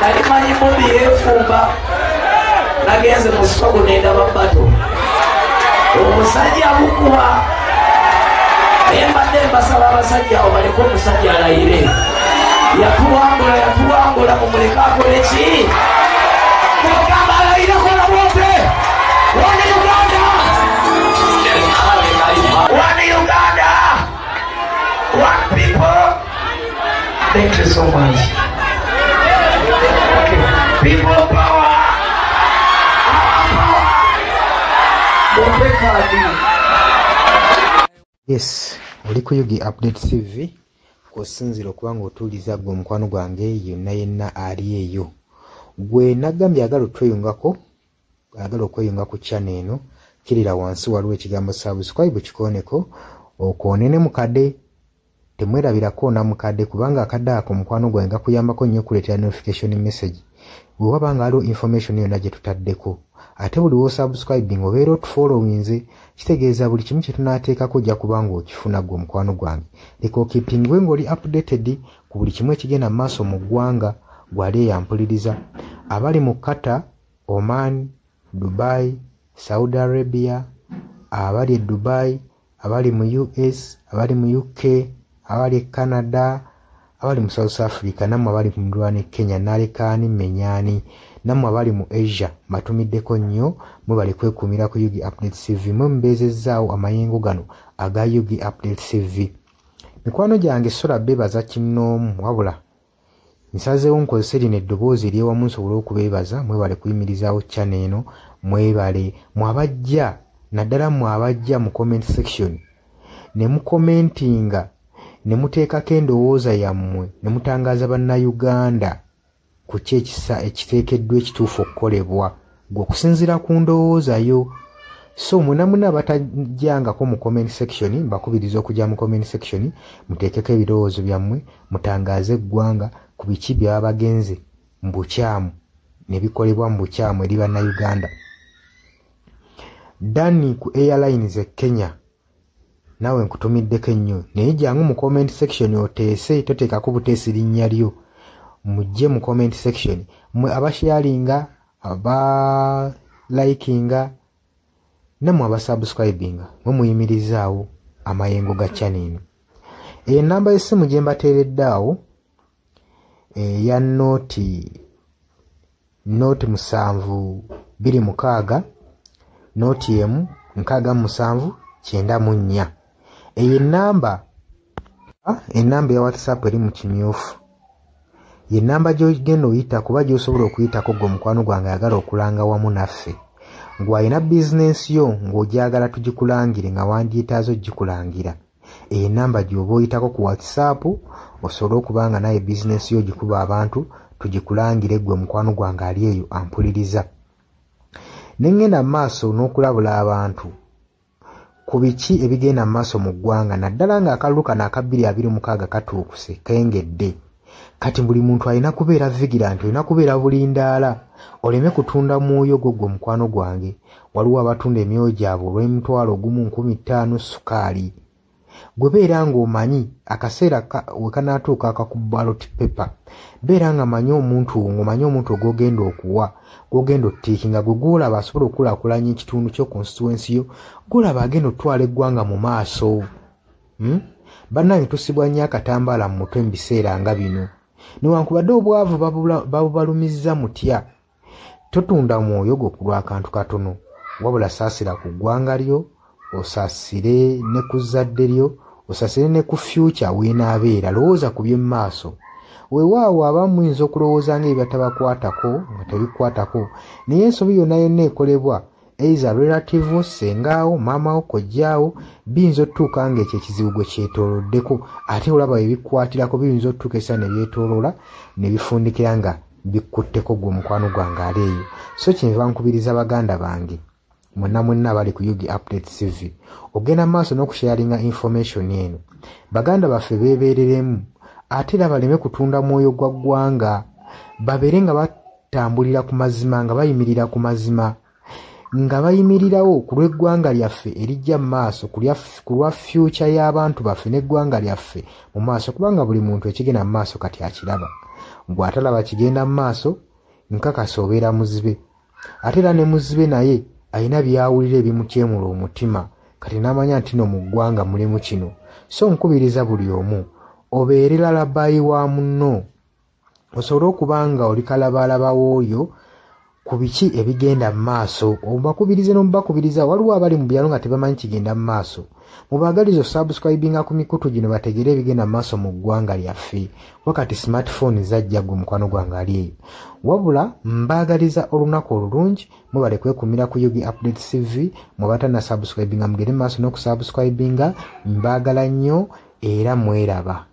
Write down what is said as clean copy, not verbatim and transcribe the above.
nali manyi Bobby yeefumba nagenze mu sitogo nendaba bato omusajja bukuba naye mbadde mbasaba abasajja awo baleko omusajja alayire yatuwangula mumuleka akole ki mugamba alayire kola wote wane Uganda one people. Thank you so much. Okay. People power. Yes, oli ku Yugi Update TV kusinzira okubanga otuuliza gwe omukwano gwange yenna ali eyo. Gwe nagambye agala okweyungako ku channel eno, kirira wansi waliwo ekigambo subscribe kikoneko okonene mukadde temwerabirako na mukadde kubanga akadde ako mukwano gwange kuyambako nnyo kuleetera notification message bwe wabanga aliwo information yonna gye tutaddeko. Ate buli wo subscribing obeera otufollowinze kitegeeza buli kimu kye tunaateekako ojja kubanga okifuna gwe omukwano gwange. Leka okipingwe ng'oli updated ku buli kimu ekigenda mu maaso mu ggwanga gwali eyampuliriza. Abali mu Qatar, Oman, Dubai, Saudi Arabia, abali e Dubai, abali mu US, abali mu UK, abali Canada, abali mu South Africa, nammwe abali mu Ndwani Kenya, Nalekani, Menyani, nammwe abali mu Asia, matumiddeko nnyo mwe bali kwekuumira ku Yugi Update TV, mwe mbeezezzaawo amayengo gano aga Yugi Update TV. Mikwano gyange sola beebaza kinnoomu wabula nsazeewo nkozese lino eddoboozi ery'ewamu nsobole okubeebaza mwe bali kuyimirizaawo channel eno, mwebale mwabajja naddala mwabajja mu comment section ne mukomentinga ne muteekako endowooza yammwe ne mutangaaza bannayuganda ku ki ekiteekeddwa ekituufu okukolebwa gwe okusinziira ku ndowooza yo. So munamuna abatajjangako mu comment section mbakubiriza okujja mu comment section muteekeko ebirowoozo byammwe mutangaaze eggwanga ku biki byaba bagenze mu bukyamu ne bikolebwa mu bukyamu eri bannayuganda. Dani ku Airlines e Kenya nawe nkutumiddeko ennyo naye jangu mu comment section oteese toteekako buteesi linnya lyo mujje mu comment section mwe abasharinga abalikinga nammwe abasubscribinga mwe muyimirizaawo amayengo ga channel eno. Enamba y'essimu gye mbateeredde awo eya nooti 726 nooti emu 679. Eyo enamba ya WhatsApp eri mu kimyufu. Ye namba gy'ogenda oyita kuba gy'osobola okuyitako gwe omukwano gwange ayagala okulanga wamu naffe. Ng'alina bizinensi yo ng'ogyagala tugikulangire nga wandyetaazo gikulangira. Eyo namba gy'oba oyitako ku WhatsApp osobole okuba nga naye bizinensi yo gikuba abantu tugikulangire gwe omukwano gwange ali eyo ampuliriza. Ne ngenda mu maaso n'okulabula abantu ku biki ebigenda mu maaso mu ggwanga naddala ng'akalulu kano aka 2026 katuukuse kengedde. Kati buli muntu alina kubeera vigilant, olina kubeera bulindaala oleme kutunda mwoyo gwo omukwano gwange. Waliwo abatunda emyoyo gyabwe olw'M1,1500 sukaali. Gwe beera ng'omanyi akaseera we kanaatuuka akakuba ballot paper, beera nga manyi omuntu ng'omanyi omuntu ogwogenda okuwa gwogenda ottiikinga gwe gwolaba asobola okukulaakulanya ekitundu kyo constituency yo, gwolaba agenda otwala eggwanga mu maaso. Bannange tusibwa nnyo akatambaala mu mutwe mu biseera nga bino. Newankubadde obwavu babubalumizza mutya, totunda mwoyo gwo ku lw'akantu katono, wabula saasira ku ggwanga lyo, osaasire ne ku zadde lyo, osaasire ne ku future weenaabeera. Lowooza ku by'emu maaso. Weewaawo abamu muyinza okulowooza ng'ebibatabakwatako nga tebikwatako, naye ensobi yonna yonna ekolebwa eiza relative sengaawo maamawo kojjaawo biyinza otutuuka ng'ekyo ekizibu gwe kyetooloddeko ate olaba ebikwatirako biyinza otutuuka esa ne byetooloola ne bifundikira nga bikkutteko gwe omukwano gwange ali eyo. So kyenva nkubiriza baganda bange mwenna bali ku Yugi Update TV ogenda maaso n'okusharinga information eno. Baganda baffe beebeereremu ate era baleme kutunda mwoyo gwa ggwanga, babeere nga batambulira ku mazima, nga bayimirira ku mazima, nga bayimirirawo ku lw'eggwanga lyaffe erijja mu maaso, ku lwa future y'abantu baffe n'eggwanga lyaffe mu maaso, kubanga buli muntu ekigenda mu maaso kati akiraba. bw'atalaba kigenda mu maaso nkakasa obeera muzibe. Ate era ne muzibe naye alina byawulira ebimukyemula omutima kati n'amanya nti no mu ggwanga mulimu kino. So nkubiriza buli omu obeere lalabayi wa munno, osobole okuba nga oli kalabaalaba w'oyo ku biki ebigenda mu maaso. Obakubirize n'omubakubiriza. Waliwo abali mu byalo nga tebamanyi kigenda mu maaso. Mubaagaliza osubscribinga ku mikutu gino bategere ebigenda mu maaso mu ggwanga lyaffe. Wakati smartphone zajja gwe mukwano gwange ali eyo. Wabula mbaagaliza olunaku olulungi, mubale kwekumira ku Yugi Updates TV. Mubatana subscribinga mugere mu maaso n'okusubscribinga. Mbaagala nnyo era mweraba.